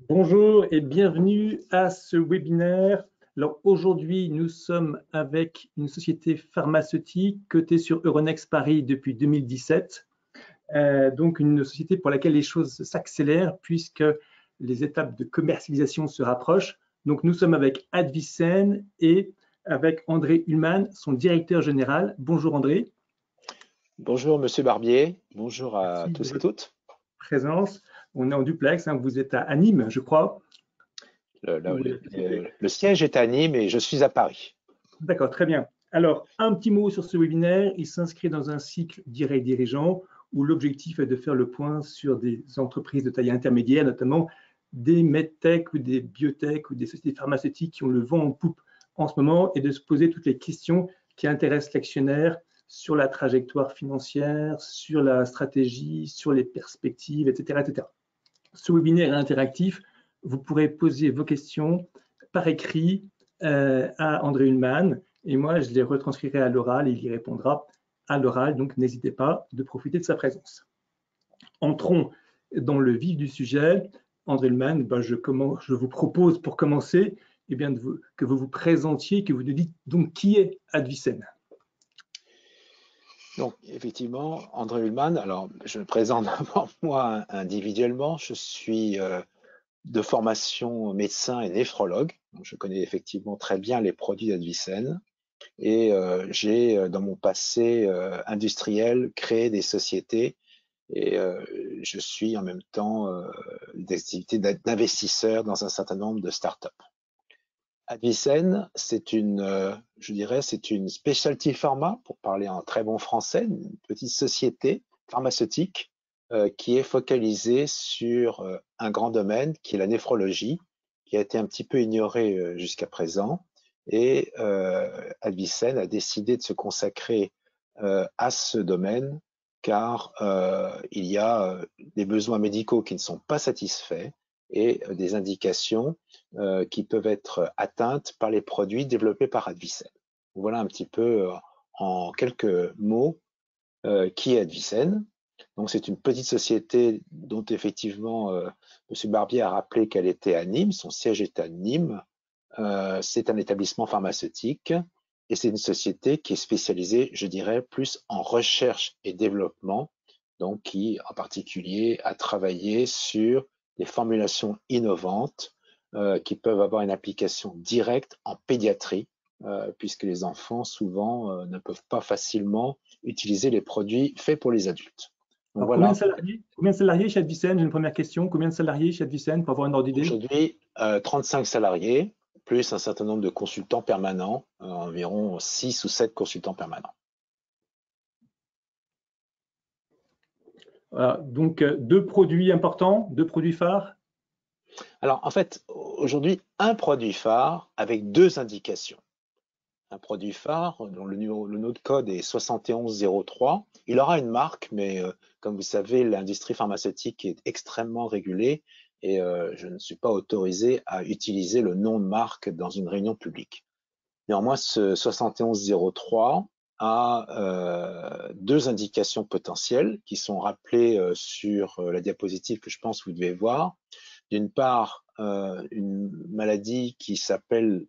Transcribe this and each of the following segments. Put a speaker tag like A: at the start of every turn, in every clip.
A: Bonjour et bienvenue à ce webinaire. Alors aujourd'hui, nous sommes avec une société pharmaceutique cotée sur Euronext Paris depuis 2017. Donc une société pour laquelle les choses s'accélèrent puisque les étapes de commercialisation se rapprochent. Donc nous sommes avec Advicen et avec André Ullmann, son directeur général. Bonjour André.
B: Bonjour Monsieur Barbier, bonjour à
A: Merci de
B: tous et
A: votre
B: toutes.
A: présence. On est en duplex, hein. Vous êtes à Nîmes, je crois.
B: Le,
A: Où est
B: le-
A: la société.
B: le- le siège est à Nîmes et je suis à Paris.
A: D'accord, très bien. Alors, un petit mot sur ce webinaire. Il s'inscrit dans un cycle direct dirigeant où l'objectif est de faire le point sur des entreprises de taille intermédiaire, notamment des medtech ou des biotech ou des sociétés pharmaceutiques qui ont le vent en poupe en ce moment et de se poser toutes les questions qui intéressent l'actionnaire sur la trajectoire financière, sur la stratégie, sur les perspectives, etc., etc. Ce webinaire est interactif. Vous pourrez poser vos questions par écrit à André Ullmann et moi, je les retranscrirai à l'oral et il y répondra à l'oral. Donc, n'hésitez pas de profiter de sa présence. Entrons dans le vif du sujet. André Ullmann, je vous propose pour commencer que vous vous présentiez, que vous nous dites donc qui est Advicen.
B: Donc effectivement, André Ullmann, alors je me présente d'abord moi individuellement, je suis de formation médecin et néphrologue. Donc, je connais effectivement très bien les produits d'Advicen et j'ai dans mon passé industriel créé des sociétés et je suis en même temps des activités d'investisseur dans un certain nombre de startups. Advicen, je dirais, c'est une specialty pharma, pour parler en très bon français, une petite société pharmaceutique qui est focalisée sur un grand domaine qui est la néphrologie, qui a été un petit peu ignoré jusqu'à présent. Et Advicen a décidé de se consacrer à ce domaine car il y a des besoins médicaux qui ne sont pas satisfaits et des indications qui peuvent être atteintes par les produits développés par Advicen. Voilà un petit peu en quelques mots qui est Advicen. Donc c'est une petite société dont effectivement M. Barbier a rappelé qu'elle était à Nîmes, son siège est à Nîmes. C'est un établissement pharmaceutique et c'est une société qui est spécialisée, je dirais, plus en recherche et développement, donc qui en particulier a travaillé sur des formulations innovantes qui peuvent avoir une application directe en pédiatrie, puisque les enfants souvent ne peuvent pas facilement utiliser les produits faits pour les adultes. Donc
A: Alors,
B: voilà,
A: combien de salariés chez Advicen? J'ai une première question. Combien de salariés chez Advicen pour avoir une ordre d'idée?
B: aujourd'hui 35 salariés, plus un certain nombre de consultants permanents, environ 6 ou 7 consultants permanents.
A: Voilà, donc, deux produits importants, deux produits phares.
B: Alors en fait, aujourd'hui, un produit phare avec deux indications. Un produit phare dont le nom de code est 7103. Il aura une marque, mais comme vous savez, l'industrie pharmaceutique est extrêmement régulée et je ne suis pas autorisé à utiliser le nom de marque dans une réunion publique. Néanmoins, ce 7103 a deux indications potentielles qui sont rappelées sur la diapositive que je pense que vous devez voir. D'une part, une maladie qui s'appelle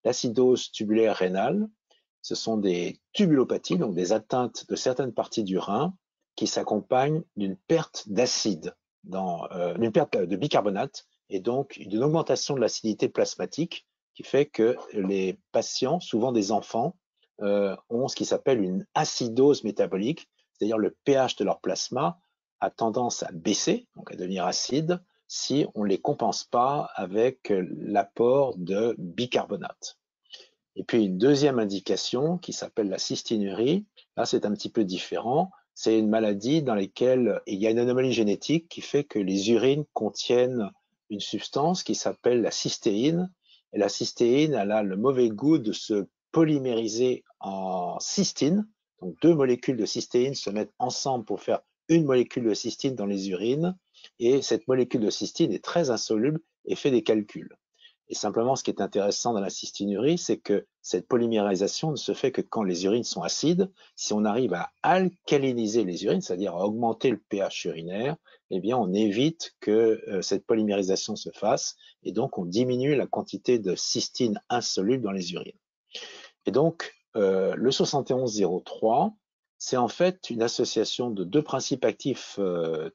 B: l'acidose tubulaire rénale. Ce sont des tubulopathies, donc des atteintes de certaines parties du rein qui s'accompagnent d'une perte d'acide, d'une perte de bicarbonate et donc d'une augmentation de l'acidité plasmatique qui fait que les patients, souvent des enfants, ont ce qui s'appelle une acidose métabolique, c'est-à-dire le pH de leur plasma a tendance à baisser, donc à devenir acide, si on ne les compense pas avec l'apport de bicarbonate. Et puis une deuxième indication qui s'appelle la cystinurie, là c'est un petit peu différent, c'est une maladie dans laquelle il y a une anomalie génétique qui fait que les urines contiennent une substance qui s'appelle la cystéine, et la cystéine elle a le mauvais goût de se polymériser en cystine, donc deux molécules de cystéine se mettent ensemble pour faire une molécule de cystine dans les urines, et cette molécule de cystine est très insoluble et fait des calculs. Et simplement, ce qui est intéressant dans la cystinurie, c'est que cette polymérisation ne se fait que quand les urines sont acides. Si on arrive à alcaliniser les urines, c'est-à-dire à augmenter le pH urinaire, eh bien, on évite que cette polymérisation se fasse et donc on diminue la quantité de cystine insoluble dans les urines. Et donc, le 7103, c'est en fait une association de deux principes actifs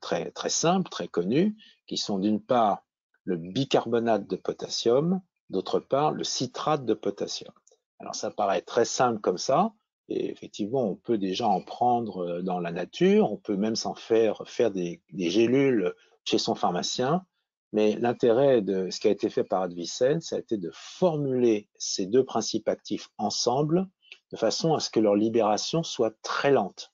B: très, très simples, très connus, qui sont d'une part le bicarbonate de potassium, d'autre part le citrate de potassium. Alors ça paraît très simple comme ça, et effectivement on peut déjà en prendre dans la nature, on peut même s'en faire des gélules chez son pharmacien, mais l'intérêt de ce qui a été fait par Advicen, ça a été de formuler ces deux principes actifs ensemble de façon à ce que leur libération soit très lente.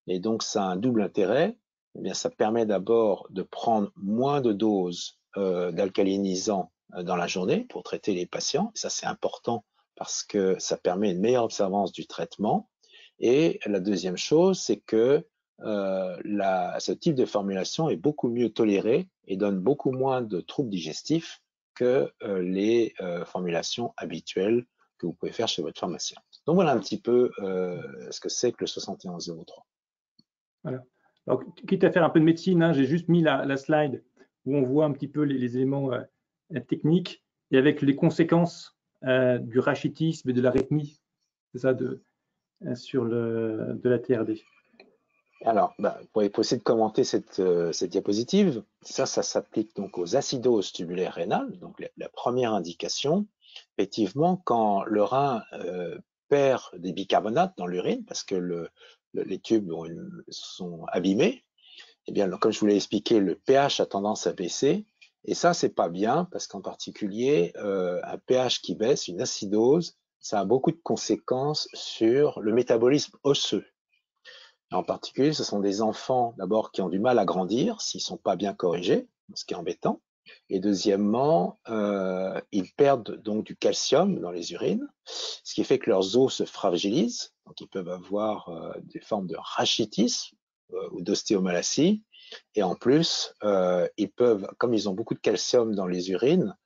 B: Et donc ça a un double intérêt. Eh bien, ça permet d'abord de prendre moins de doses d'alcalinisants dans la journée pour traiter les patients. Ça, c'est important parce que ça permet une meilleure observance du traitement. Et la deuxième chose, c'est que ce type de formulation est beaucoup mieux toléré et donne beaucoup moins de troubles digestifs que les formulations habituelles que vous pouvez faire chez votre pharmacien. Donc voilà un petit peu ce que c'est que le 7103.
A: Voilà. Alors, quitte à faire un peu de médecine, hein, j'ai juste mis la slide où on voit un petit peu les éléments techniques et avec les conséquences du rachitisme et de l'arythmie, c'est ça, sur de la TRD.
B: Alors, pour essayer de commenter cette diapositive, ça s'applique donc aux acidoses tubulaires rénales, donc la première indication. Effectivement, quand le rein perd des bicarbonates dans l'urine, parce que les tubes sont abîmés, eh bien, comme je vous l'ai expliqué, le pH a tendance à baisser, et ça, c'est pas bien, parce qu'en particulier, un pH qui baisse, une acidose, ça a beaucoup de conséquences sur le métabolisme osseux. En particulier, ce sont des enfants d'abord qui ont du mal à grandir s'ils ne sont pas bien corrigés, ce qui est embêtant. Et deuxièmement, ils perdent donc du calcium dans les urines, ce qui fait que leurs os se fragilisent. Donc ils peuvent avoir des formes de rachitisme ou d'ostéomalacie. Et en plus, ils peuvent, comme ils ont beaucoup de calcium dans les urines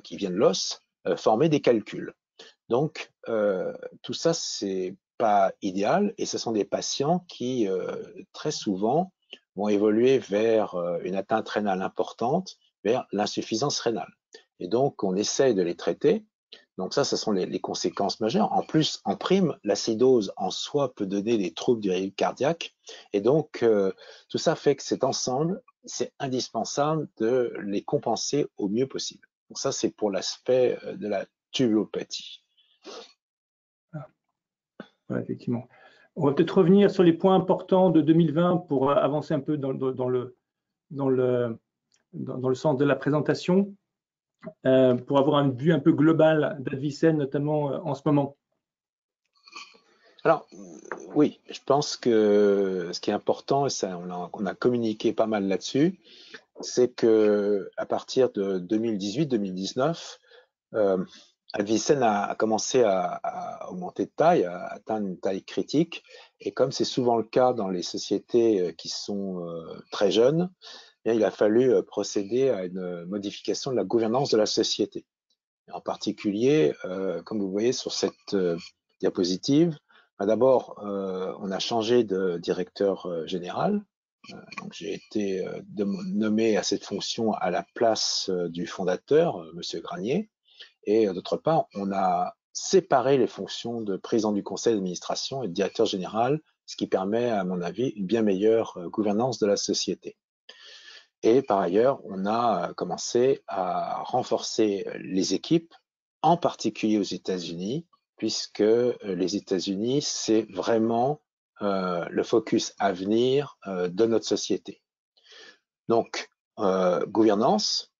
B: qui viennent de l'os, former des calculs. Donc, tout ça, c'est pas idéal et ce sont des patients qui, très souvent, vont évoluer vers une atteinte rénale importante, vers l'insuffisance rénale. Et donc, on essaye de les traiter. Donc ça, ce sont les conséquences majeures. En plus, en prime, l'acidose en soi peut donner des troubles du rythme cardiaque. Et donc, tout ça fait que cet ensemble, c'est indispensable de les compenser au mieux possible. Donc ça, c'est pour l'aspect de la tubulopathie.
A: Voilà, effectivement. On va peut-être revenir sur les points importants de 2020 pour avancer un peu dans le sens de la présentation, pour avoir une vue un peu globale d'Advicen, notamment en ce moment.
B: Alors, oui, je pense que ce qui est important, et ça, on a communiqué pas mal là-dessus, c'est que à partir de 2018-2019, Advicen a commencé à augmenter de taille, à atteindre une taille critique. Et comme c'est souvent le cas dans les sociétés qui sont très jeunes, eh bien, il a fallu procéder à une modification de la gouvernance de la société. Et en particulier, comme vous voyez sur cette diapositive, d'abord, on a changé de directeur général. Donc, j'ai été nommé à cette fonction à la place du fondateur, Monsieur Granier. Et d'autre part, on a séparé les fonctions de président du conseil d'administration et de directeur général, ce qui permet, à mon avis, une bien meilleure gouvernance de la société. Et par ailleurs, on a commencé à renforcer les équipes, en particulier aux États-Unis, puisque les États-Unis, c'est vraiment le focus à venir de notre société. Donc, gouvernance,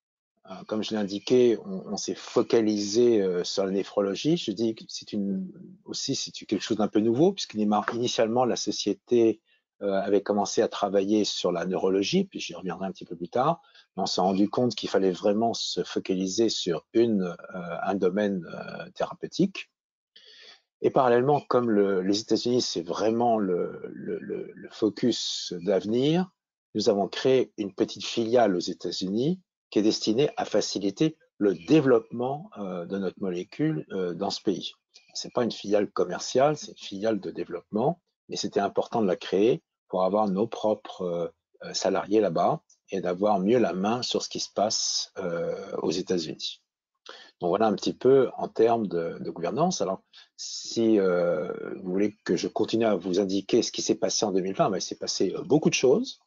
B: comme je l'ai indiqué, on s'est focalisé sur la néphrologie. Je dis que c'est quelque chose d'un peu nouveau, puisqu'initialement, la société avait commencé à travailler sur la neurologie, puis j'y reviendrai un petit peu plus tard. Mais on s'est rendu compte qu'il fallait vraiment se focaliser sur un domaine thérapeutique. Et parallèlement, comme les États-Unis, c'est vraiment le focus d'avenir, nous avons créé une petite filiale aux États-Unis qui est destinée à faciliter le développement de notre molécule dans ce pays. Ce n'est pas une filiale commerciale, c'est une filiale de développement, mais c'était important de la créer pour avoir nos propres salariés là-bas et d'avoir mieux la main sur ce qui se passe aux États-Unis. Donc voilà un petit peu en termes de gouvernance. Alors, si vous voulez que je continue à vous indiquer ce qui s'est passé en 2020, ben, il s'est passé beaucoup de choses.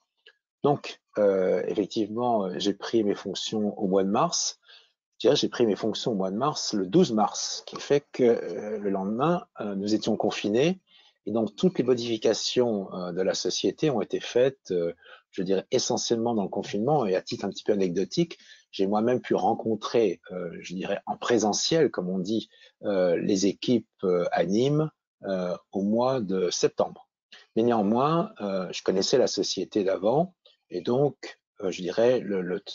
B: Donc, effectivement, j'ai pris mes fonctions au mois de mars. Je dirais, j'ai pris mes fonctions au mois de mars, le 12 mars, qui fait que le lendemain, nous étions confinés. Et donc, toutes les modifications de la société ont été faites, je dirais, essentiellement dans le confinement. Et à titre un petit peu anecdotique, j'ai moi-même pu rencontrer, je dirais, en présentiel, comme on dit, les équipes à Nîmes au mois de septembre. Mais néanmoins, je connaissais la société d'avant. Et donc, je dirais,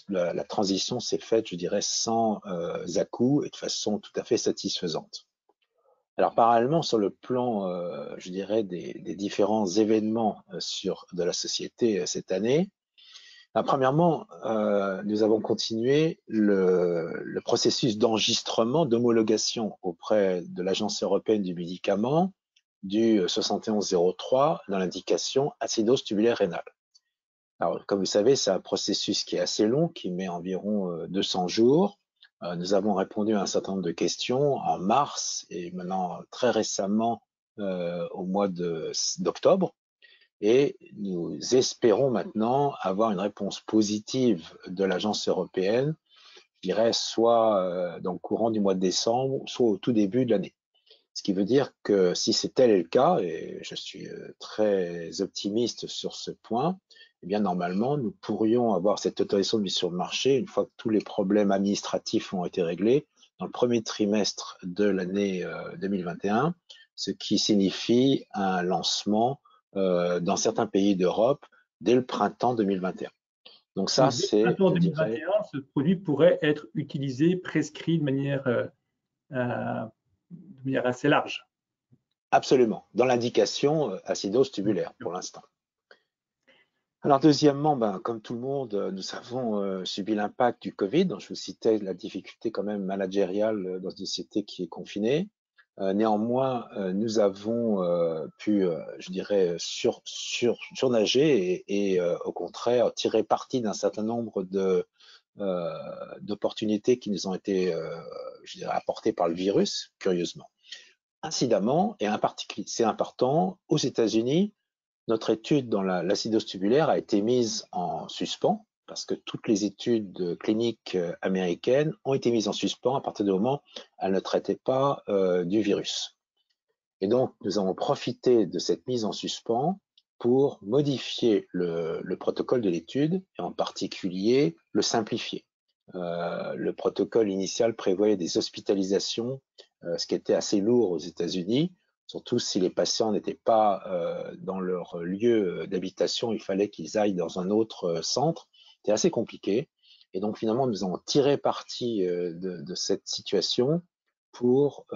B: la transition s'est faite, je dirais, sans à-coups et de façon tout à fait satisfaisante. Alors, parallèlement, sur le plan, je dirais, des différents événements de la société cette année, premièrement, nous avons continué le processus d'enregistrement, d'homologation auprès de l'Agence européenne du médicament du 7103 dans l'indication acidose tubulaire rénale. Alors, comme vous savez, c'est un processus qui est assez long, qui met environ 200 jours. Nous avons répondu à un certain nombre de questions en mars et maintenant très récemment au mois d'octobre. Et nous espérons maintenant avoir une réponse positive de l'agence européenne, je dirais soit dans le courant du mois de décembre, soit au tout début de l'année. Ce qui veut dire que si c'est tel est le cas, et je suis très optimiste sur ce point, eh bien normalement nous pourrions avoir cette autorisation de mise sur le marché une fois que tous les problèmes administratifs ont été réglés dans le premier trimestre de l'année 2021, ce qui signifie un lancement dans certains pays d'Europe dès le printemps 2021. Donc ça,
A: Donc, dès le
B: c'est,
A: printemps
B: je dirais,
A: 2021, ce produit pourrait être utilisé, prescrit de manière assez large.
B: absolument, dans l'indication acidose tubulaire pour l'instant. Alors deuxièmement, comme tout le monde, nous avons subi l'impact du Covid. Donc, je vous citais la difficulté quand même managériale dans une société qui est confinée. Néanmoins, nous avons pu, je dirais, surnager et au contraire tirer parti d'un certain nombre d'opportunités qui nous ont été, je dirais, apportées par le virus, curieusement. Incidemment, et en particulier, c'est important, aux États-Unis, notre étude dans l'acidose tubulaire a été mise en suspens parce que toutes les études cliniques américaines ont été mises en suspens à partir du moment où elles ne traitaient pas du virus. Et donc, nous avons profité de cette mise en suspens pour modifier le protocole de l'étude et en particulier le simplifier. Le protocole initial prévoyait des hospitalisations, ce qui était assez lourd aux États-Unis, surtout si les patients n'étaient pas dans leur lieu d'habitation, il fallait qu'ils aillent dans un autre centre. C'était assez compliqué. Et donc finalement, nous avons tiré parti de cette situation pour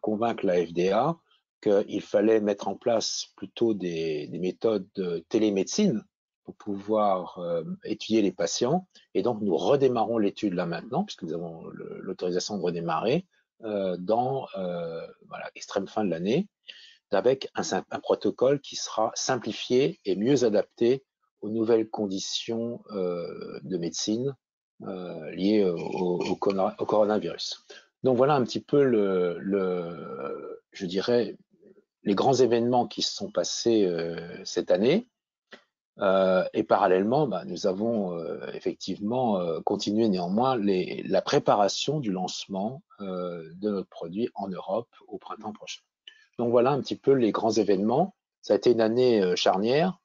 B: convaincre la FDA qu'il fallait mettre en place plutôt des méthodes de télémédecine pour pouvoir étudier les patients. Et donc, nous redémarrons l'étude là maintenant, puisque nous avons l'autorisation de redémarrer dans l'extrême fin de l'année, avec un protocole qui sera simplifié et mieux adapté aux nouvelles conditions de médecine liées au coronavirus. Donc voilà un petit peu je dirais, les grands événements qui se sont passés cette année. Et parallèlement, nous avons effectivement continué néanmoins la préparation du lancement de notre produit en Europe au printemps prochain. Donc voilà un petit peu les grands événements. Ça a été une année charnière,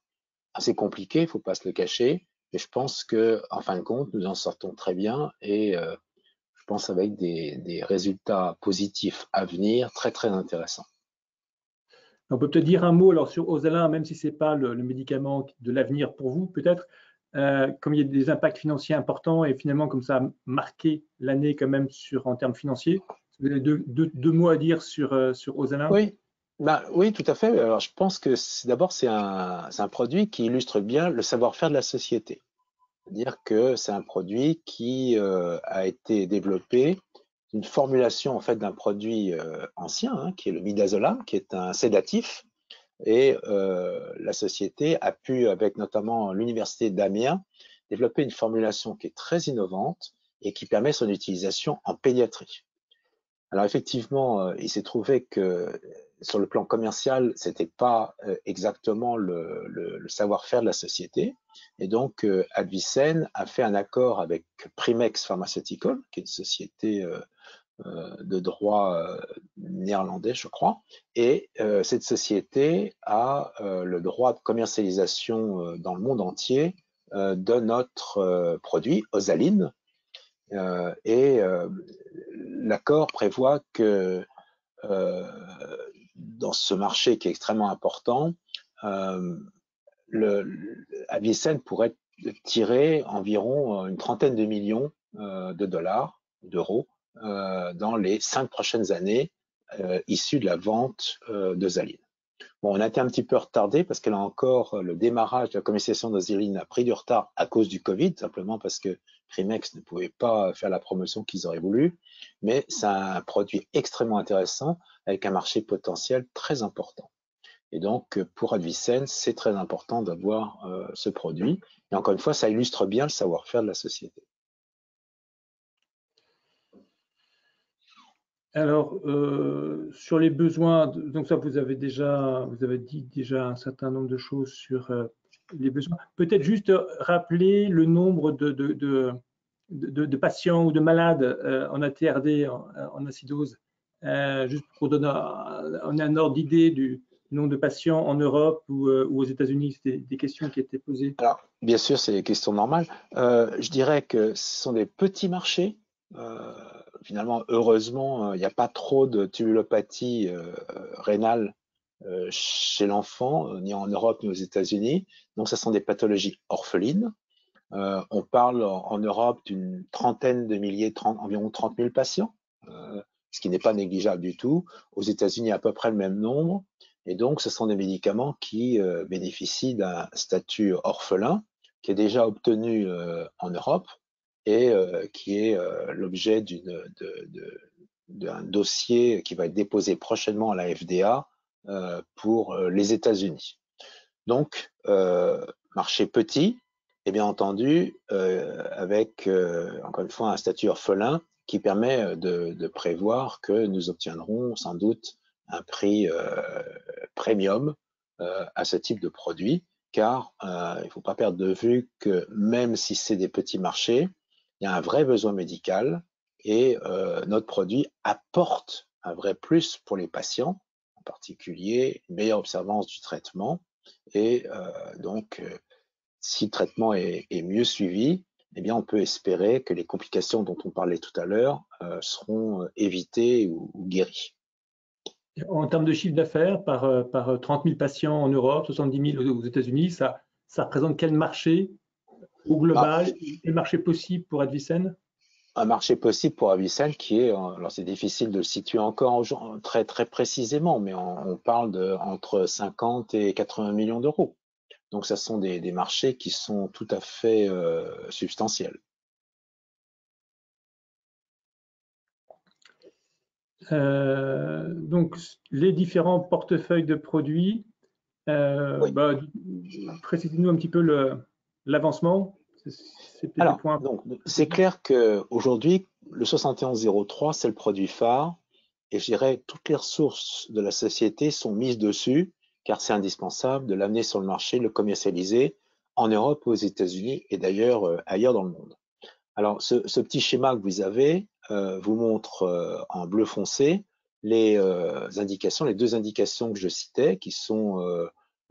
B: assez compliquée, il ne faut pas se le cacher, mais je pense qu'en fin de compte, nous en sortons très bien et je pense avec des résultats positifs à venir très très intéressants.
A: On peut peut-être dire un mot alors sur Ozalin, même si ce n'est pas le médicament de l'avenir pour vous, peut-être, comme il y a des impacts financiers importants et finalement comme ça a marqué l'année quand même en termes financiers. Vous avez deux mots à dire sur Ozalin?
B: Oui, oui, tout à fait. Alors, je pense que d'abord, c'est un produit qui illustre bien le savoir-faire de la société. C'est-à-dire que c'est un produit qui a été développé d'une formulation en fait d'un produit ancien, hein, qui est le midazolam, qui est un sédatif. Et la société a pu, avec notamment l'université d'Amiens, développer une formulation qui est très innovante et qui permet son utilisation en pédiatrie. Alors effectivement, il s'est trouvé que sur le plan commercial, c'était pas exactement le savoir-faire de la société. Et donc, Advicen a fait un accord avec Primex Pharmaceutical, qui est une société de droit néerlandais, je crois. Et cette société a le droit de commercialisation dans le monde entier de notre produit, Osaline. Et l'accord prévoit que dans ce marché qui est extrêmement important, Avicenne pourrait tirer environ une trentaine de millions de dollars, d'euros, dans les 5 prochaines années, issus de la vente de Zaline. Bon, on a été un petit peu retardé parce que là encore, le démarrage de la commercialisation de Zaline a pris du retard à cause du Covid, simplement parce que Primex ne pouvait pas faire la promotion qu'ils auraient voulu, mais c'est un produit extrêmement intéressant avec un marché potentiel très important. Et donc, pour Advicen, c'est très important d'avoir ce produit. Et encore une fois, ça illustre bien le savoir-faire de la société.
A: Alors, sur les besoins, donc ça, vous avez dit déjà un certain nombre de choses sur les besoins. Peut-être juste rappeler le nombre de patients ou de malades en ATRD, en acidose, juste pour donner un ordre d'idée du nombre de patients en Europe ou aux États-Unis. C'était des questions qui étaient posées.
B: Alors, bien sûr, c'est des questions normales. Je dirais que ce sont des petits marchés. Euh, Finalement, heureusement, il n'y a pas trop de tubulopathie rénale chez l'enfant, ni en Europe ni aux États-Unis. Donc, ce sont des pathologies orphelines. On parle en Europe d'une trentaine de milliers, environ 30 000 patients, ce qui n'est pas négligeable du tout. Aux États-Unis, à peu près le même nombre. Et donc, ce sont des médicaments qui bénéficient d'un statut orphelin qui est déjà obtenu en Europe et qui est l'objet d'un dossier qui va être déposé prochainement à la FDA pour les États-Unis. Donc, marché petit, et bien entendu, avec, encore une fois, un statut orphelin qui permet de prévoir que nous obtiendrons sans doute un prix premium à ce type de produit, car il ne faut pas perdre de vue que même si c'est des petits marchés, il y a un vrai besoin médical et notre produit apporte un vrai plus pour les patients, en particulier une meilleure observance du traitement. Et donc, si le traitement est mieux suivi, eh bien, on peut espérer que les complications dont on parlait tout à l'heure seront évitées ou guéries.
A: En termes de chiffre d'affaires, par 30 000 patients en Europe, 70 000 aux États-Unis, ça représente quel marché au
B: Bah,
A: global et marché possible pour Advicen?
B: un marché possible pour Avicenne qui est, alors c'est difficile de le situer encore très, très précisément, mais on parle de entre 50 et 80 millions d'euros. Donc, ce sont des marchés qui sont tout à fait substantiels.
A: Donc, les différents portefeuilles de produits,
B: Oui.
A: précisez-nous un petit peu l'avancement. C'est peut-être les
B: Alors,
A: points.
B: donc, c'est clair qu'aujourd'hui, le 7103, c'est le produit phare. Et je dirais, toutes les ressources de la société sont mises dessus, car c'est indispensable de l'amener sur le marché, le commercialiser en Europe, aux États-Unis et d'ailleurs ailleurs dans le monde. Alors, ce petit schéma que vous avez vous montre en bleu foncé les indications, les deux indications que je citais, qui sont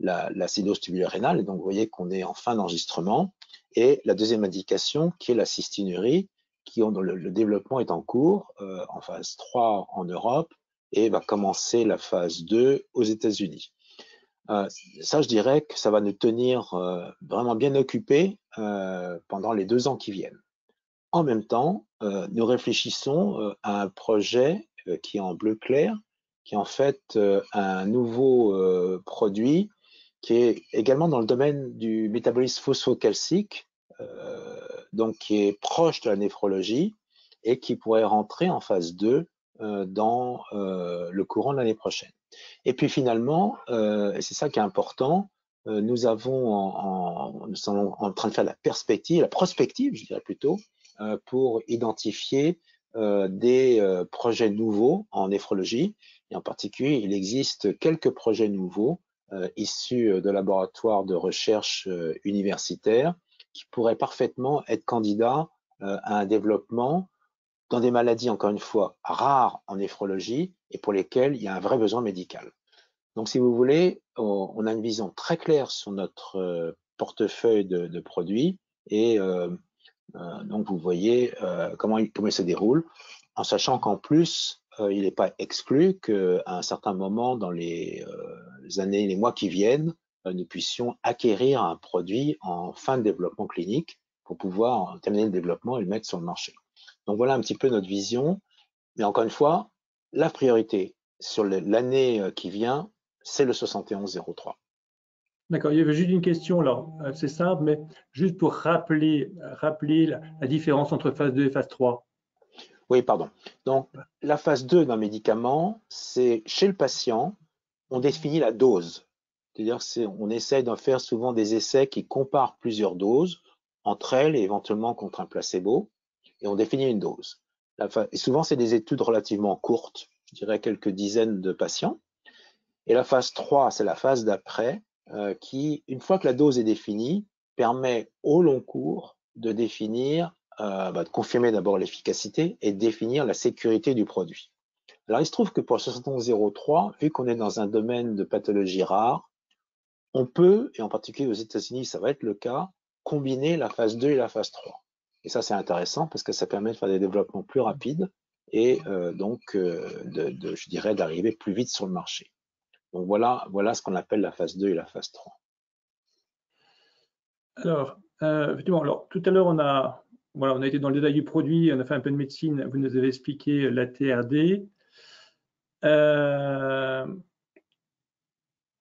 B: l'acidose tubulaire rénale. Et donc, vous voyez qu'on est en fin d'enregistrement. Et la deuxième indication, qui est la cystinurie, dont le développement est en cours, en phase 3 en Europe, et va commencer la phase 2 aux États-Unis. Ça, je dirais que ça va nous tenir vraiment bien occupés pendant les 2 ans qui viennent. En même temps, nous réfléchissons à un projet qui est en bleu clair, qui est en fait un nouveau produit qui est également dans le domaine du métabolisme phosphocalcique, donc qui est proche de la néphrologie et qui pourrait rentrer en phase 2 dans le courant de l'année prochaine. Et puis finalement, et c'est ça qui est important, nous sommes en train de faire la prospective, je dirais plutôt, pour identifier des projets nouveaux en néphrologie. Et en particulier, il existe quelques projets nouveaux issus de laboratoires de recherche universitaires qui pourraient parfaitement être candidats à un développement dans des maladies, encore une fois, rares en néphrologie et pour lesquelles il y a un vrai besoin médical. Donc, si vous voulez, on a une vision très claire sur notre portefeuille de produits et donc vous voyez comment il se déroule, en sachant qu'en plus, il n'est pas exclu qu'à un certain moment dans les années, les mois qui viennent, nous puissions acquérir un produit en fin de développement clinique pour pouvoir terminer le développement et le mettre sur le marché. Donc voilà un petit peu notre vision. Mais encore une fois, la priorité sur l'année qui vient, c'est le 7103.
A: D'accord, il y avait juste une question, alors c'est simple, mais juste pour rappeler la différence entre phase 2 et phase 3.
B: Oui, pardon. Donc, la phase 2 d'un médicament, c'est chez le patient, on définit la dose. C'est-à-dire qu'on essaye d'en faire souvent des essais qui comparent plusieurs doses entre elles et éventuellement contre un placebo, et on définit une dose. Et souvent, c'est des études relativement courtes, je dirais quelques dizaines de patients. Et la phase 3, c'est la phase d'après, qui, une fois que la dose est définie, permet au long cours de définir, de confirmer d'abord l'efficacité et de définir la sécurité du produit. Alors, il se trouve que pour le 7103, vu qu'on est dans un domaine de pathologie rare, on peut, et en particulier aux États-Unis, ça va être le cas, combiner la phase 2 et la phase 3. Et ça, c'est intéressant parce que ça permet de faire des développements plus rapides et donc, je dirais, d'arriver plus vite sur le marché. Donc voilà ce qu'on appelle la phase 2 et la phase 3.
A: Alors, effectivement, alors, tout à l'heure, on a été dans le détail du produit, on a fait un peu de médecine, vous nous avez expliqué la TRD.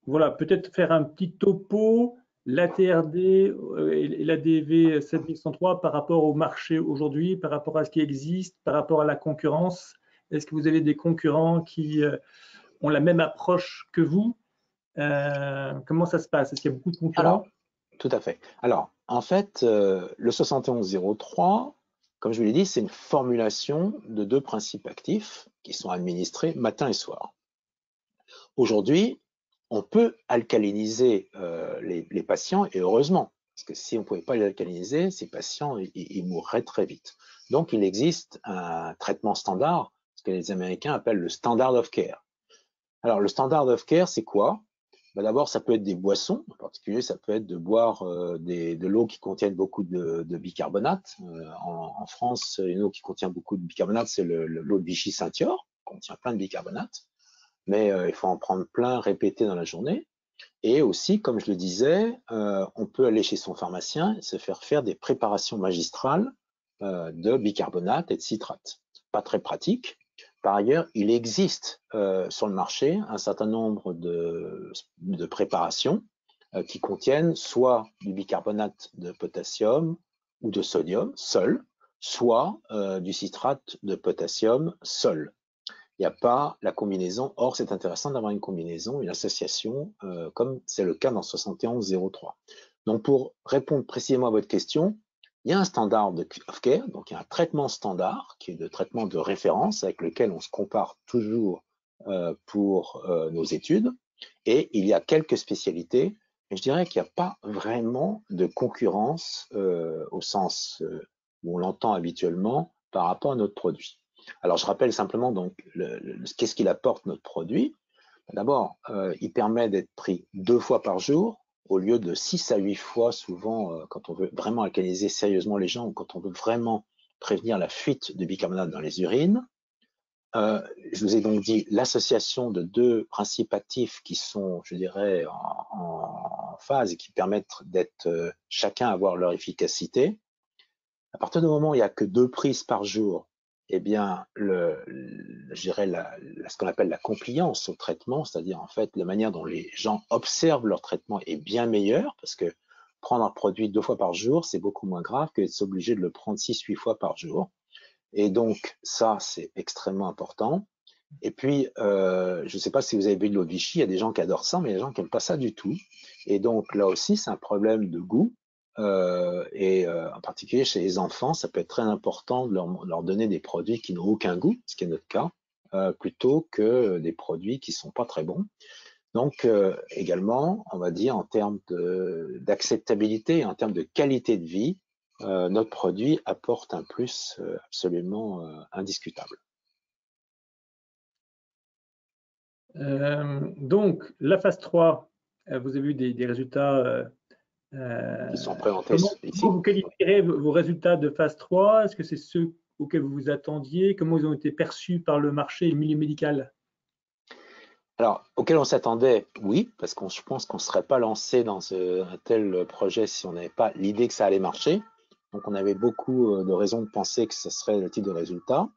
A: Voilà, peut-être faire un petit topo, la TRD et la DV 7103 par rapport au marché aujourd'hui, par rapport à ce qui existe, par rapport à la concurrence. Est-ce que vous avez des concurrents qui ont la même approche que vous? Comment ça se passe? Est-ce qu'il y a beaucoup de
B: Alors,
A: concurrents?
B: tout à fait. Alors, en fait, le 7103, comme je vous l'ai dit, c'est une formulation de 2 principes actifs qui sont administrés matin et soir. Aujourd'hui, on peut alcaliniser les patients, et heureusement, parce que si on ne pouvait pas les alcaliniser, ces patients ils mourraient très vite. Donc, il existe un traitement standard, ce que les Américains appellent le standard of care. Alors, le standard of care, c'est quoi? D'abord, ça peut être des boissons, en particulier, ça peut être de boire de l'eau qui contient beaucoup de bicarbonate. En France, une eau qui contient beaucoup de bicarbonate, c'est l'eau de Vichy-Saint-Thior, qui contient plein de bicarbonate, mais il faut en prendre plein répété dans la journée. Et aussi, comme je le disais, on peut aller chez son pharmacien et se faire des préparations magistrales de bicarbonate et de citrate. Pas très pratique. Par ailleurs, il existe sur le marché un certain nombre de préparations qui contiennent soit du bicarbonate de potassium ou de sodium seul, soit du citrate de potassium seul. Il n'y a pas la combinaison. Or, c'est intéressant d'avoir une combinaison, une association, comme c'est le cas dans 7103. Donc, pour répondre précisément à votre question, il y a un standard of care, donc il y a un traitement standard qui est le traitement de référence avec lequel on se compare toujours pour nos études. Et il y a quelques spécialités, mais je dirais qu'il n'y a pas vraiment de concurrence au sens où on l'entend habituellement par rapport à notre produit. Alors, je rappelle simplement donc qu'est-ce qu'il apporte notre produit. D'abord, il permet d'être pris 2 fois par jour au lieu de 6 à 8 fois souvent quand on veut vraiment alcaliniser sérieusement les gens ou quand on veut vraiment prévenir la fuite de bicarbonate dans les urines. Je vous ai donc dit l'association de 2 principes actifs qui sont, je dirais, en phase et qui permettent d'être chacun avoir leur efficacité. À partir du moment où il n'y a que 2 prises par jour, eh bien, je dirais ce qu'on appelle la compliance au traitement, c'est-à-dire en fait la manière dont les gens observent leur traitement est bien meilleure parce que prendre un produit 2 fois par jour, c'est beaucoup moins grave que d'être obligé de le prendre 6-8 fois par jour. Et donc, ça, c'est extrêmement important. Et puis, je ne sais pas si vous avez bu de l'eau de Vichy, il y a des gens qui adorent ça, mais il y a des gens qui n'aiment pas ça du tout. Et donc, là aussi, c'est un problème de goût. En particulier chez les enfants, ça peut être très important de leur donner des produits qui n'ont aucun goût, ce qui est notre cas, plutôt que des produits qui ne sont pas très bons. Donc, également, on va dire en termes d'acceptabilité, en termes de qualité de vie, notre produit apporte un plus absolument indiscutable.
A: Donc, la phase 3, vous avez eu des résultats.
B: Qui sont présentés
A: Comment
B: ici.
A: vous qualifierez vos résultats de phase 3? Est-ce que c'est ceux auxquels vous vous attendiez? Comment ils ont été perçus par le marché et le milieu médical?
B: Alors, auquel on s'attendait, oui, parce que je pense qu'on ne serait pas lancé dans un tel projet si on n'avait pas l'idée que ça allait marcher. Donc, on avait beaucoup de raisons de penser que ce serait le type de résultat.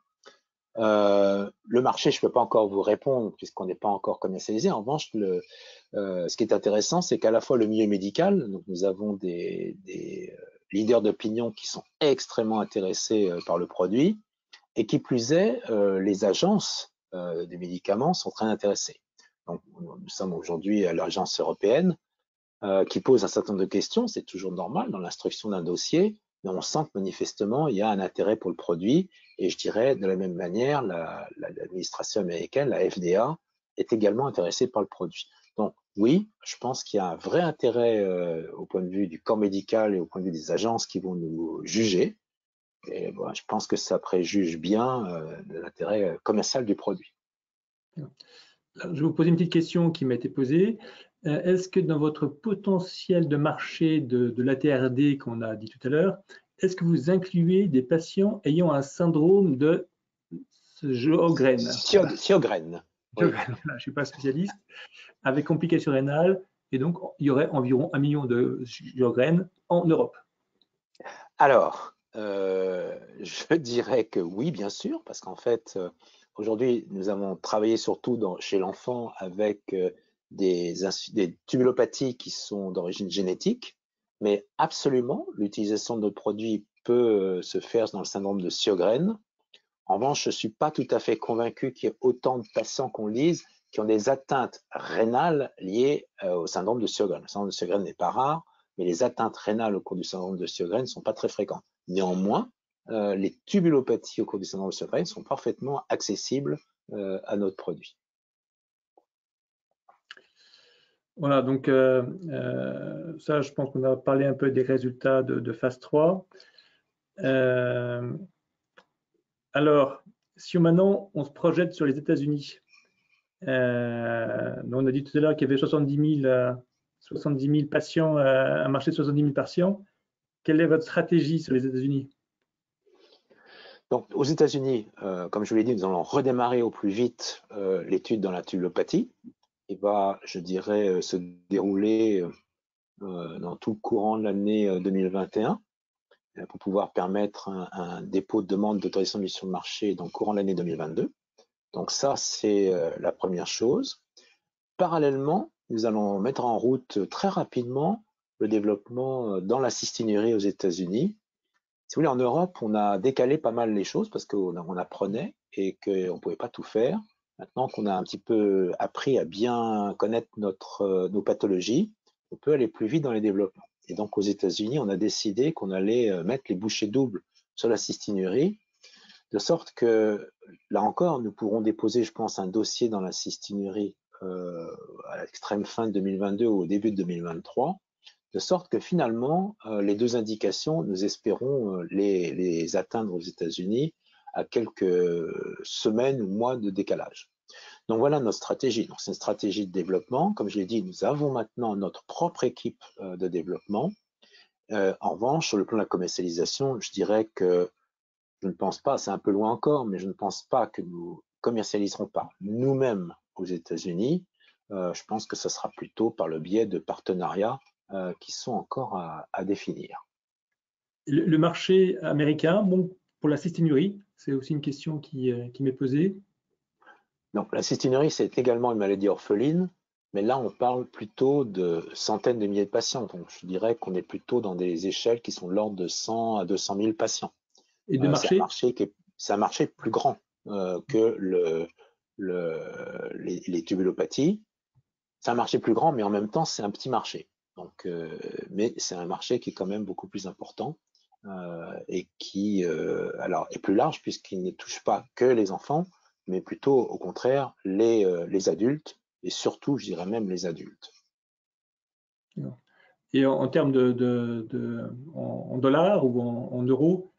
B: Le marché, je ne peux pas encore vous répondre puisqu'on n'est pas encore commercialisé. En revanche, ce qui est intéressant, c'est qu'à la fois le milieu médical, donc nous avons des leaders d'opinion qui sont extrêmement intéressés par le produit, et qui plus est, les agences des médicaments sont très intéressées. Donc, nous sommes aujourd'hui à l'agence européenne qui pose un certain nombre de questions. C'est toujours normal dans l'instruction d'un dossier, mais on sent que manifestement, il y a un intérêt pour le produit. Et je dirais, de la même manière, l'administration américaine, la FDA, est également intéressée par le produit. Donc, oui, je pense qu'il y a un vrai intérêt au point de vue du corps médical et au point de vue des agences qui vont nous juger. Et bon, je pense que ça préjuge bien de l'intérêt commercial du produit.
A: Je vais vous poser une petite question qui m'a été posée. Est-ce que dans votre potentiel de marché de l'ATRD qu'on a dit tout à l'heure, est-ce que vous incluez des patients ayant un syndrome de Sjögren?
B: Sjögren.
A: Oui. Je ne suis pas spécialiste, avec complications rénales, et donc il y aurait environ 1 million de Sjögren en Europe.
B: Alors, je dirais que oui, bien sûr, parce qu'en fait, aujourd'hui, nous avons travaillé surtout chez l'enfant avec des tubulopathies qui sont d'origine génétique, mais absolument, l'utilisation de notre produit peut se faire dans le syndrome de Sjögren. En revanche, je ne suis pas tout à fait convaincu qu'il y ait autant de patients qu'on lise qui ont des atteintes rénales liées au syndrome de Sjögren. Le syndrome de Sjögren n'est pas rare, mais les atteintes rénales au cours du syndrome de Sjögren ne sont pas très fréquentes. Néanmoins, les tubulopathies au cours du syndrome de Sjögren sont parfaitement accessibles à notre produit.
A: Voilà, donc ça, je pense qu'on a parlé un peu des résultats de phase 3. Alors, si maintenant on se projette sur les États-Unis, on a dit tout à l'heure qu'il y avait 70 000 patients, un marché de 70 000 patients. Quelle est votre stratégie sur les États-Unis?
B: Donc, aux États-Unis, comme je vous l'ai dit, nous allons redémarrer au plus vite l'étude dans la tubulopathie, qui va, je dirais, se dérouler dans tout le courant de l'année 2021 pour pouvoir permettre un dépôt de demande d'autorisation de mise sur le marché dans le courant de l'année 2022. Donc ça, c'est la première chose. Parallèlement, nous allons mettre en route très rapidement le développement dans la cystinurie aux États-Unis. Si vous voulez, en Europe, on a décalé pas mal les choses parce qu'on apprenait et qu'on ne pouvait pas tout faire. Maintenant qu'on a un petit peu appris à bien connaître nos pathologies, on peut aller plus vite dans les développements. Et donc, aux États-Unis, on a décidé qu'on allait mettre les bouchées doubles sur la cystinurie, de sorte que, là encore, nous pourrons déposer, je pense, un dossier dans la cystinurie à l'extrême fin de 2022 ou au début de 2023, de sorte que finalement, les deux indications, nous espérons les atteindre aux États-Unis à quelques semaines ou mois de décalage. Donc voilà notre stratégie. Donc c'est une stratégie de développement. Comme je l'ai dit, nous avons maintenant notre propre équipe de développement. En revanche, sur le plan de la commercialisation, je dirais que je ne pense pas, c'est un peu loin encore, mais je ne pense pas que nous commercialiserons par nous-mêmes aux États-Unis. Je pense que ce sera plutôt par le biais de partenariats qui sont encore à définir.
A: Le marché américain, bon, pour la cystinurie, c'est aussi une question qui m'est posée.
B: Donc la cystinurie, c'est également une maladie orpheline. mais là, on parle plutôt de centaines de milliers de patients. Donc, je dirais qu'on est plutôt dans des échelles qui sont de l'ordre de 100 à 200 000 patients.
A: Et de
B: C'est un
A: marché?
B: marché c'est un marché plus grand que les tubulopathies. C'est un marché plus grand, mais en même temps, c'est un petit marché. Donc, mais c'est un marché qui est quand même beaucoup plus important et qui alors, est plus large puisqu'il ne touche pas que les enfants, mais plutôt au contraire les adultes et surtout, je dirais même les adultes.
A: Et en termes en dollars ou en euros,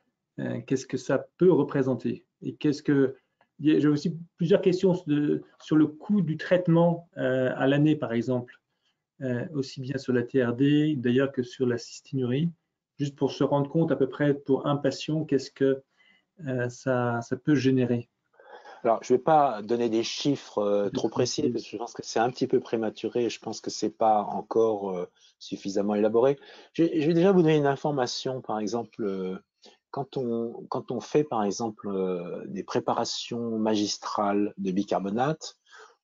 A: qu'est-ce que ça peut représenter? Et j'ai aussi plusieurs questions sur le coût du traitement à l'année, par exemple, aussi bien sur la TRD d'ailleurs que sur la cystinurie, juste pour se rendre compte à peu près pour un patient, qu'est-ce que ça peut générer.
B: Alors, je ne vais pas donner des chiffres trop précis parce que je pense que c'est un petit peu prématuré et je pense que c'est pas encore suffisamment élaboré. Je vais déjà vous donner une information, par exemple, quand on fait par exemple des préparations magistrales de bicarbonate,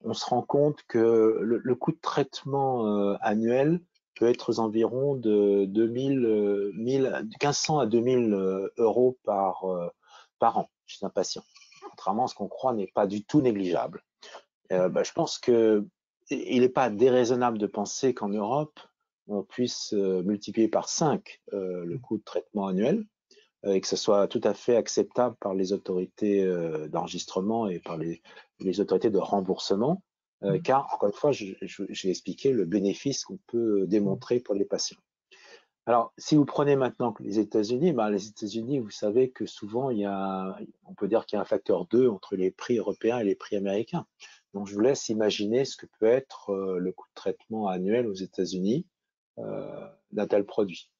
B: on se rend compte que le coût de traitement annuel peut être aux environs de 1500 à 2000 euros par an chez un patient. Contrairement à ce qu'on croit, n'est pas du tout négligeable. Je pense que il n'est pas déraisonnable de penser qu'en Europe, on puisse multiplier par 5 le coût de traitement annuel et que ce soit tout à fait acceptable par les autorités d'enregistrement et par les autorités de remboursement, car, encore une fois, j'ai expliqué le bénéfice qu'on peut démontrer pour les patients. Alors, si vous prenez maintenant les États-Unis, les États-Unis, vous savez que souvent, on peut dire qu'il y a un facteur 2 entre les prix européens et les prix américains. Donc, je vous laisse imaginer ce que peut être le coût de traitement annuel aux États-Unis d'un tel produit.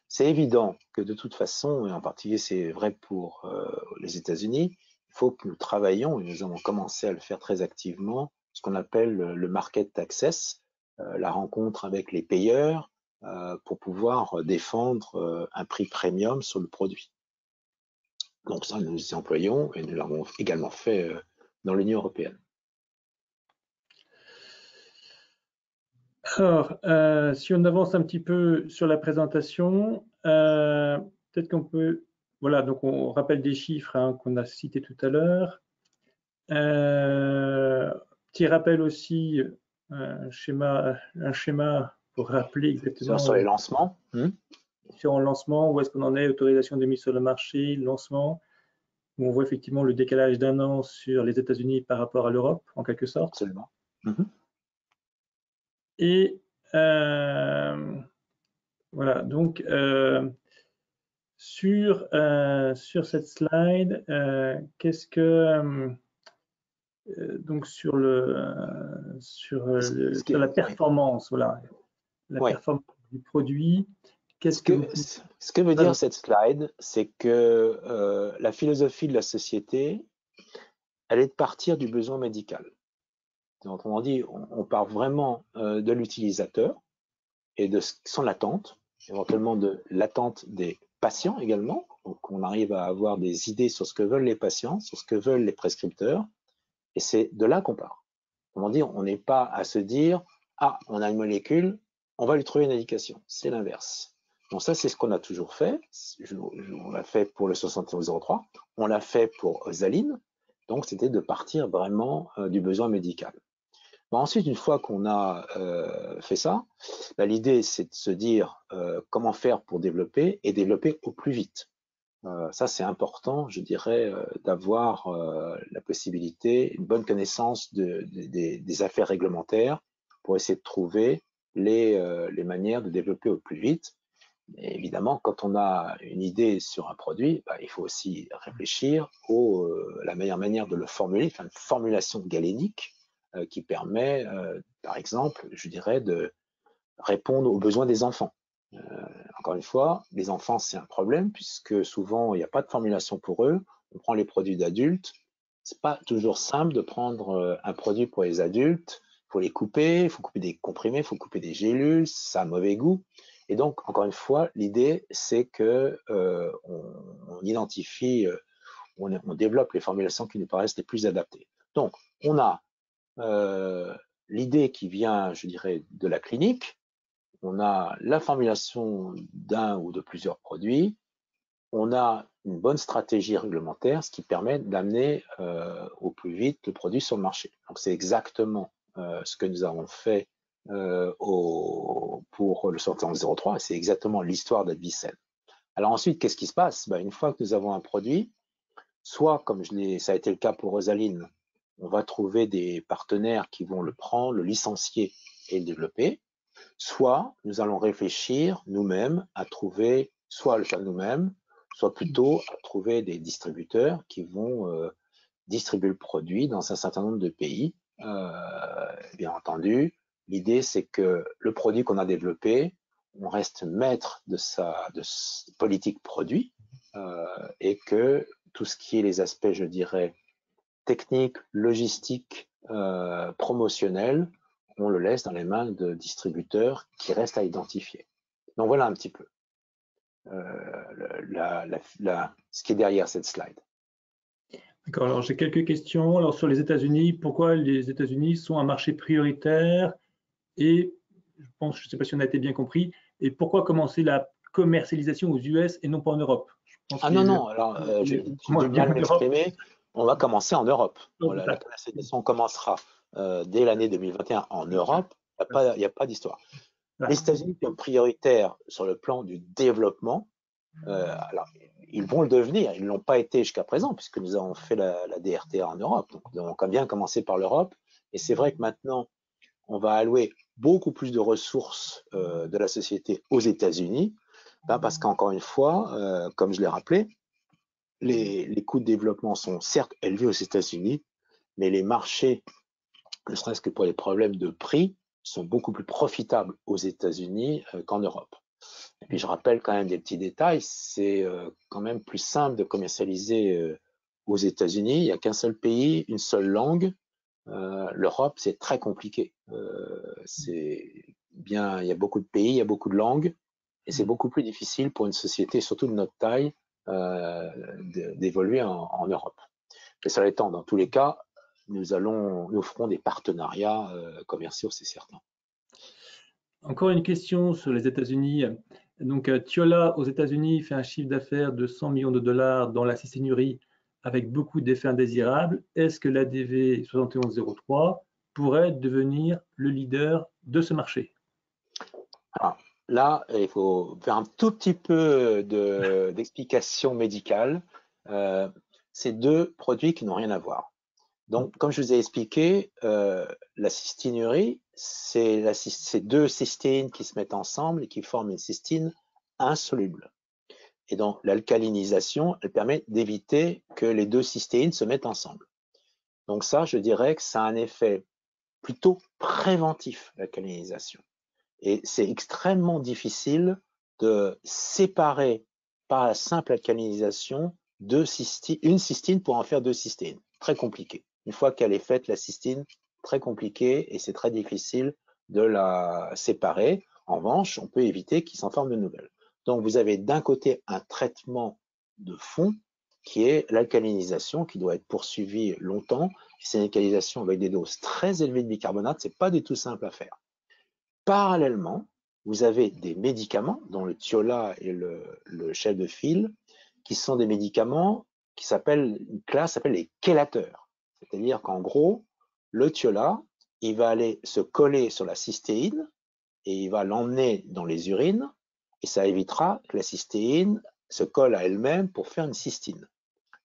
B: C'est évident que de toute façon, et en particulier c'est vrai pour les États-Unis, il faut que nous travaillions, et nous avons commencé à le faire très activement, ce qu'on appelle le market access, la rencontre avec les payeurs, pour pouvoir défendre un prix premium sur le produit. Donc ça, nous y employons et nous l'avons également fait dans l'Union européenne.
A: Alors, si on avance un petit peu sur la présentation, peut-être qu'on peut, voilà, donc on rappelle des chiffres qu'on a cités tout à l'heure. Petit rappel aussi, un schéma pour rappeler exactement
B: Sur les lancements,
A: différents lancements, où est-ce qu'on en est, autorisation de mise sur le marché, lancement, où on voit effectivement le décalage d'un an sur les États-Unis par rapport à l'Europe, en quelque sorte.
B: absolument.
A: Et voilà, donc sur cette slide, qu'est-ce que donc sur la performance, voilà, la
B: Oui.
A: performance du produit, qu'est-ce que vous
B: Ce que veut dire cette slide, c'est que la philosophie de la société, elle est de partir du besoin médical. Autrement dit, on part vraiment de l'utilisateur et de son attente, éventuellement de l'attente des patients également. Donc, on arrive à avoir des idées sur ce que veulent les patients, sur ce que veulent les prescripteurs, et c'est de là qu'on part. Autrement dit, on n'est pas à se dire « Ah, on a une molécule, on va lui trouver une indication ». C'est l'inverse. Donc ça, c'est ce qu'on a toujours fait. On l'a fait pour le 7103, on l'a fait pour Zaline. Donc, c'était de partir vraiment du besoin médical. Ensuite, une fois qu'on a fait ça, l'idée, c'est de se dire comment faire pour développer et développer au plus vite. Ça, c'est important, je dirais, d'avoir la possibilité, une bonne connaissance des affaires réglementaires pour essayer de trouver les manières de développer au plus vite. Et évidemment, quand on a une idée sur un produit, il faut aussi réfléchir à la meilleure manière de le formuler, enfin une formulation galénique qui permet, par exemple, je dirais, de répondre aux besoins des enfants. Encore une fois, les enfants, c'est un problème puisque souvent, il n'y a pas de formulation pour eux. On prend les produits d'adultes. C'est pas toujours simple de prendre un produit pour les adultes. Il faut les couper, il faut couper des comprimés, il faut couper des gélules, ça a mauvais goût. Et donc, encore une fois, l'idée, c'est que on identifie, on développe les formulations qui nous paraissent les plus adaptées. Donc, on a l'idée qui vient, je dirais, de la clinique. On a la formulation d'un ou de plusieurs produits. On a une bonne stratégie réglementaire, ce qui permet d'amener au plus vite le produit sur le marché. Donc, c'est exactement ce que nous avons fait pour le sortant 03, et c'est exactement l'histoire d'Advicel. Alors ensuite, qu'est-ce qui se passe? Une fois que nous avons un produit, soit, comme ça a été le cas pour Rosaline, on va trouver des partenaires qui vont le prendre, le licencier et le développer, soit nous allons réfléchir nous-mêmes à trouver, soit le faire nous-mêmes, soit plutôt à trouver des distributeurs qui vont distribuer le produit dans un certain nombre de pays. Bien entendu, l'idée c'est que le produit qu'on a développé, on reste maître de sa politique produit et que tout ce qui est les aspects, je dirais, techniques, logistiques, promotionnels, on le laisse dans les mains de distributeurs qui restent à identifier. Donc voilà un petit peu ce qui est derrière cette slide.
A: D'accord, alors j'ai quelques questions. Alors sur les États-Unis, pourquoi les États-Unis sont un marché prioritaire? Et je pense, je ne sais pas si on a été bien compris, et pourquoi commencer la commercialisation aux US et non pas en Europe?
B: Non, alors j'ai dû bien m'exprimer. On va commencer en Europe. Voilà, la commercialisation commencera dès l'année 2021 en Europe. Il n'y a pas d'histoire. Les États-Unis sont prioritaires sur le plan du développement. Alors, ils vont le devenir. Ils ne l'ont pas été jusqu'à présent, puisque nous avons fait la DRTA en Europe. Donc, nous avons bien commencé par l'Europe. Et c'est vrai que maintenant, on va allouer beaucoup plus de ressources de la société aux États-Unis, parce qu'encore une fois, comme je l'ai rappelé, les coûts de développement sont certes élevés aux États-Unis, mais les marchés, ne serait-ce que pour les problèmes de prix, sont beaucoup plus profitables aux États-Unis qu'en Europe. Et puis je rappelle quand même des petits détails, c'est quand même plus simple de commercialiser aux États-Unis. Il n'y a qu'un seul pays, une seule langue. L'Europe, c'est très compliqué. Il y a beaucoup de pays, il y a beaucoup de langues, et c'est beaucoup plus difficile pour une société, surtout de notre taille, d'évoluer en Europe. Mais cela étant, dans tous les cas, nous ferons des partenariats commerciaux, c'est certain.
A: Encore une question sur les États-Unis. Donc, Thiola aux États-Unis fait un chiffre d'affaires de 100 millions de dollars dans la cystinurie avec beaucoup d'effets indésirables. Est-ce que l'ADV 7103 pourrait devenir le leader de ce marché?
B: Alors, là, il faut faire un tout petit peu d'explication médicale. C'est deux produits qui n'ont rien à voir. Donc, comme je vous ai expliqué, la cystinurie, c'est deux cystéines qui se mettent ensemble et qui forment une cystine insoluble. Et donc, l'alcalinisation, elle permet d'éviter que les deux cystéines se mettent ensemble. Donc ça, je dirais que ça a un effet plutôt préventif, l'alcalinisation. Et c'est extrêmement difficile de séparer par la simple alcalinisation une cystine pour en faire deux cystéines. Très compliqué. Une fois qu'elle est faite, la cystine, très compliqué et c'est très difficile de la séparer. En revanche, on peut éviter qu'il s'en forme de nouvelles. Donc, vous avez d'un côté un traitement de fond qui est l'alcalinisation qui doit être poursuivie longtemps. C'est une alcalinisation avec des doses très élevées de bicarbonate. C'est pas du tout simple à faire. Parallèlement, vous avez des médicaments, dont le Thiola est le chef de file, qui sont des médicaments une classe s'appelle les chélateurs. C'est-à-dire qu'en gros, le Thiola, il va aller se coller sur la cystéine et il va l'emmener dans les urines et ça évitera que la cystéine se colle à elle-même pour faire une cystine.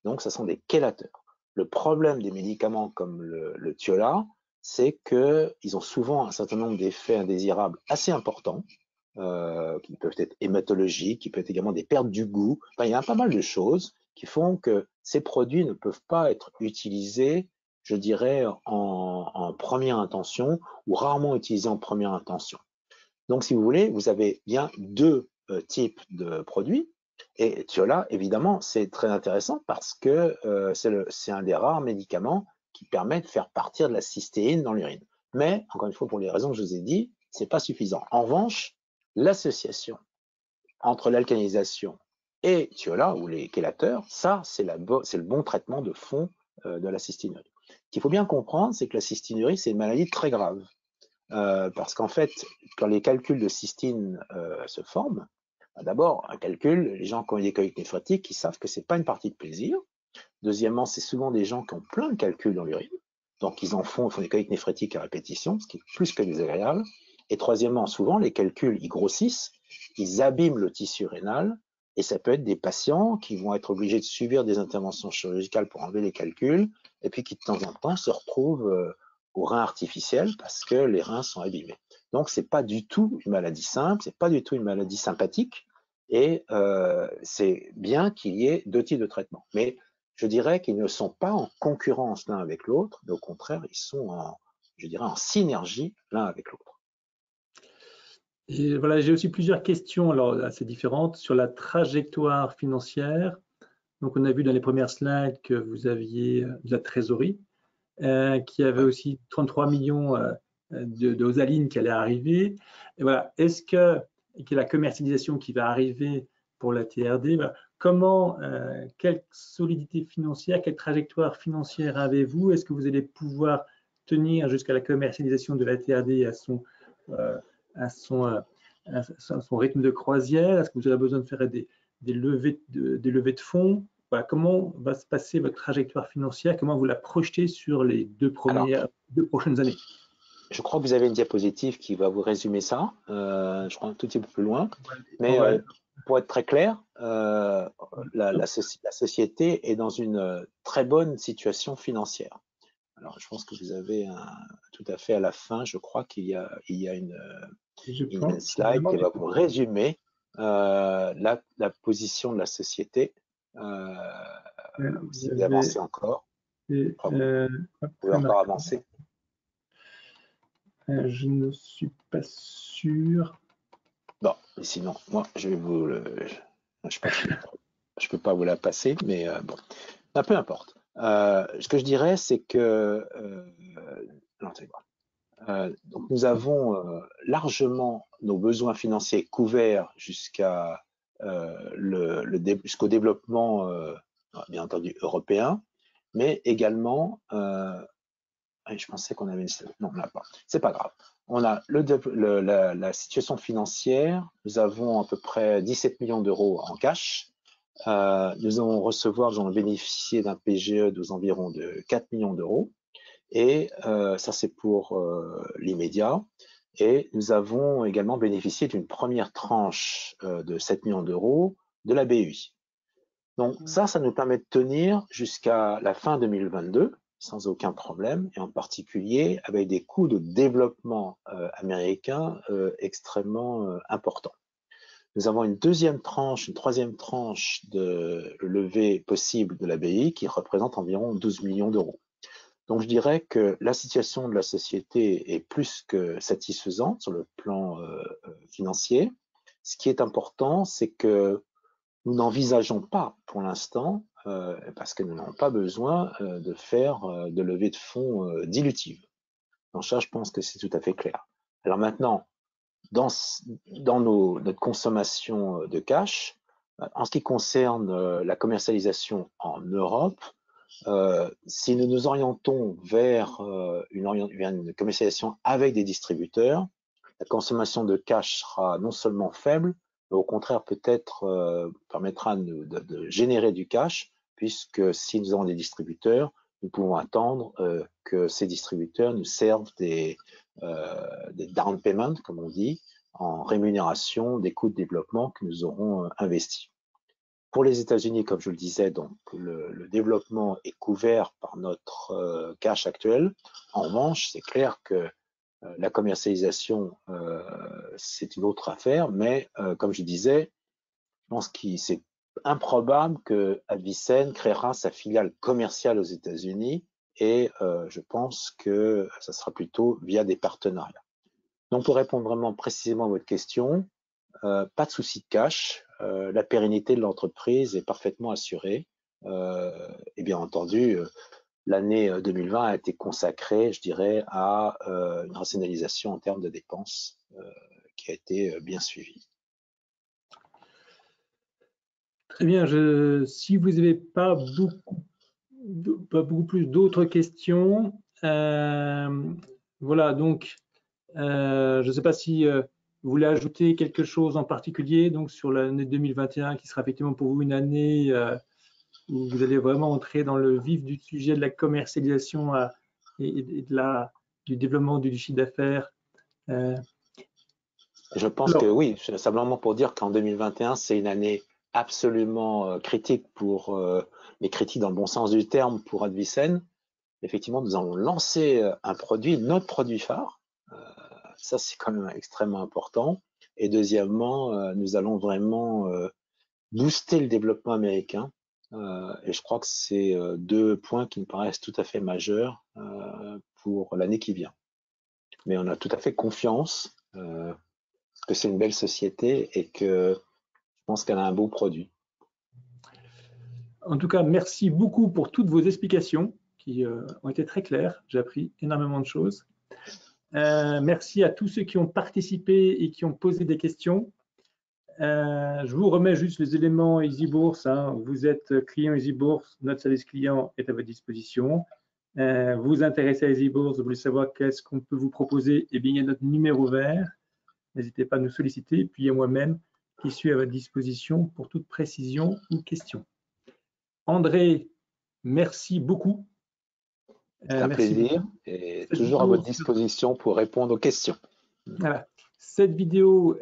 B: Donc, ce sont des chélateurs. Le problème des médicaments comme le Thiola, c'est qu'ils ont souvent un certain nombre d'effets indésirables assez importants, qui peuvent être hématologiques, qui peuvent être également des pertes du goût. Enfin, il y a pas mal de choses qui font que ces produits ne peuvent pas être utilisés, je dirais, en première intention ou rarement utilisés en première intention. Donc, si vous voulez, vous avez bien deux types de produits. Et Thiola, évidemment, c'est très intéressant parce que c'est un des rares médicaments qui permet de faire partir de la cystéine dans l'urine. Mais, encore une fois, pour les raisons que je vous ai dit, c'est pas suffisant. En revanche, l'association entre l'alcalinisation et Thiola, ou les chélateurs, ça, c'est le bon traitement de fond de la cystinurie. Ce qu'il faut bien comprendre, c'est que la cystinurie, c'est une maladie très grave. Parce qu'en fait, quand les calculs de cystine se forment, d'abord, un calcul, les gens qui ont des coliques néphrétiques, ils savent que c'est pas une partie de plaisir. Deuxièmement, c'est souvent des gens qui ont plein de calculs dans l'urine. Donc, ils font des coliques néphrétiques à répétition, ce qui est plus que désagréable. Et troisièmement, souvent, les calculs, ils grossissent, ils abîment le tissu rénal, et ça peut être des patients qui vont être obligés de subir des interventions chirurgicales pour enlever les calculs, et puis qui, de temps en temps, se retrouvent aux reins artificiels parce que les reins sont abîmés. Donc, c'est pas du tout une maladie simple, c'est pas du tout une maladie sympathique, et c'est bien qu'il y ait deux types de traitements. Mais je dirais qu'ils ne sont pas en concurrence l'un avec l'autre, mais au contraire, ils sont je dirais, en synergie l'un avec l'autre.
A: Et voilà, j'ai aussi plusieurs questions alors assez différentes sur la trajectoire financière. Donc, on a vu dans les premières slides que vous aviez de la trésorerie, qui avait
B: Ouais.
A: aussi 33 millions de Osaline qui allait arriver. Et voilà, est-ce que la commercialisation qui va arriver pour la TRD, voilà, comment, quelle solidité financière, quelle trajectoire financière avez-vous? Est-ce que vous allez pouvoir tenir jusqu'à la commercialisation de la TRD euh, à son, euh, à son rythme de croisière? Est-ce que vous avez besoin de faire des levées de fonds? Voilà, comment va se passer votre trajectoire financière? Comment vous la projetez sur les deux
B: Alors,
A: prochaines années?
B: je crois que vous avez une diapositive qui va vous résumer ça. Je crois un tout petit peu plus loin. Mais
A: Ouais.
B: pour être très clair, la société est dans une très bonne situation financière. Alors, je pense que vous avez tout à fait à la fin, je crois qu'il y a
A: Je
B: une
A: pense
B: slide qui va vous résumer la position de la société.
A: vous
B: Si vous
A: avez
B: avancez encore,
A: fait,
B: vous pouvez
A: le
B: encore
A: marqueur.
B: avancer.
A: Je ne suis pas sûr.
B: Bon, sinon, moi, je vais je peux pas vous la passer, mais bon, peu importe. Ce que je dirais, c'est que non, c'est bon. Donc nous avons largement nos besoins financiers couverts jusqu'au développement, bien entendu, européen, mais également, je pensais qu'on avait non, on n'a pas, c'est pas grave. On a la situation financière, nous avons à peu près 17 millions d'euros en cash. Nous allons bénéficier d'un PGE aux environs de 4 millions d'euros. Et ça, c'est pour l'immédiat. Et nous avons également bénéficié d'une première tranche de 7 millions d'euros de la BUI. Donc ça nous permet de tenir jusqu'à la fin 2022 sans aucun problème, et en particulier avec des coûts de développement américains extrêmement importants. Nous avons une troisième tranche de levée possible de la BI qui représente environ 12 millions d'euros. Donc je dirais que la situation de la société est plus que satisfaisante sur le plan financier. Ce qui est important, c'est que nous n'envisageons pas pour l'instant, parce que nous n'avons pas besoin de faire de levée de fonds dilutive. Donc ça, je pense que c'est tout à fait clair. Alors maintenant, dans notre consommation de cash, en ce qui concerne la commercialisation en Europe, si nous nous orientons vers une commercialisation avec des distributeurs, la consommation de cash sera non seulement faible, mais au contraire peut-être permettra de générer du cash, puisque si nous avons des distributeurs, nous pouvons attendre que ces distributeurs nous servent des down payments, comme on dit, en rémunération des coûts de développement que nous aurons investis. Pour les États-Unis, comme je le disais, donc le développement est couvert par notre cash actuel. En revanche, c'est clair que la commercialisation, c'est une autre affaire, mais comme je disais, je pense que c'est improbable que Advicen créera sa filiale commerciale aux États-Unis, et je pense que ça sera plutôt via des partenariats. Donc pour répondre vraiment précisément à votre question, pas de souci de cash, la pérennité de l'entreprise est parfaitement assurée, et bien entendu, l'année 2020 a été consacrée, je dirais, à une rationalisation en termes de dépenses qui a été bien suivie.
A: Très bien. Si vous n'avez pas beaucoup pas beaucoup plus d'autres questions. Voilà, donc, je ne sais pas si vous voulez ajouter quelque chose en particulier donc, sur l'année 2021, qui sera effectivement pour vous une année où vous allez vraiment entrer dans le vif du sujet de la commercialisation et du développement du chiffre d'affaires.
B: Je pense que oui, simplement pour dire qu'en 2021, c'est une année absolument critique pour, mais critique dans le bon sens du terme, pour Advicen. Effectivement, nous allons lancer un produit, notre produit phare. Ça, c'est quand même extrêmement important. Et deuxièmement, nous allons vraiment booster le développement américain. Et je crois que c'est deux points qui me paraissent tout à fait majeurs pour l'année qui vient. Mais on a tout à fait confiance que c'est une belle société et que je pense qu'elle a un beau produit.
A: En tout cas, merci beaucoup pour toutes vos explications qui ont été très claires. J'ai appris énormément de choses. Merci à tous ceux qui ont participé et qui ont posé des questions. Je vous remets juste les éléments EasyBourse. Hein. Vous êtes client EasyBourse, notre service client est à votre disposition. Vous intéressez à EasyBourse, vous voulez savoir qu'est-ce qu'on peut vous proposer, eh bien, il y a notre numéro vert. N'hésitez pas à nous solliciter. Et puis, il y a moi-même qui suis à votre disposition pour toute précision ou question. André, merci beaucoup.
B: C'est un plaisir et toujours à votre disposition pour répondre aux questions.
A: Voilà. Cette vidéo,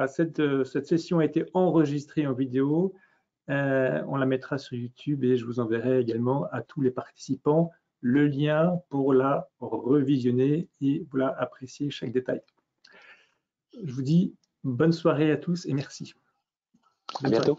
A: cette session a été enregistrée en vidéo. On la mettra sur YouTube et je vous enverrai également à tous les participants le lien pour la revisionner et voilà, apprécier chaque détail. Je vous dis bonne soirée à tous et merci.
B: À bientôt.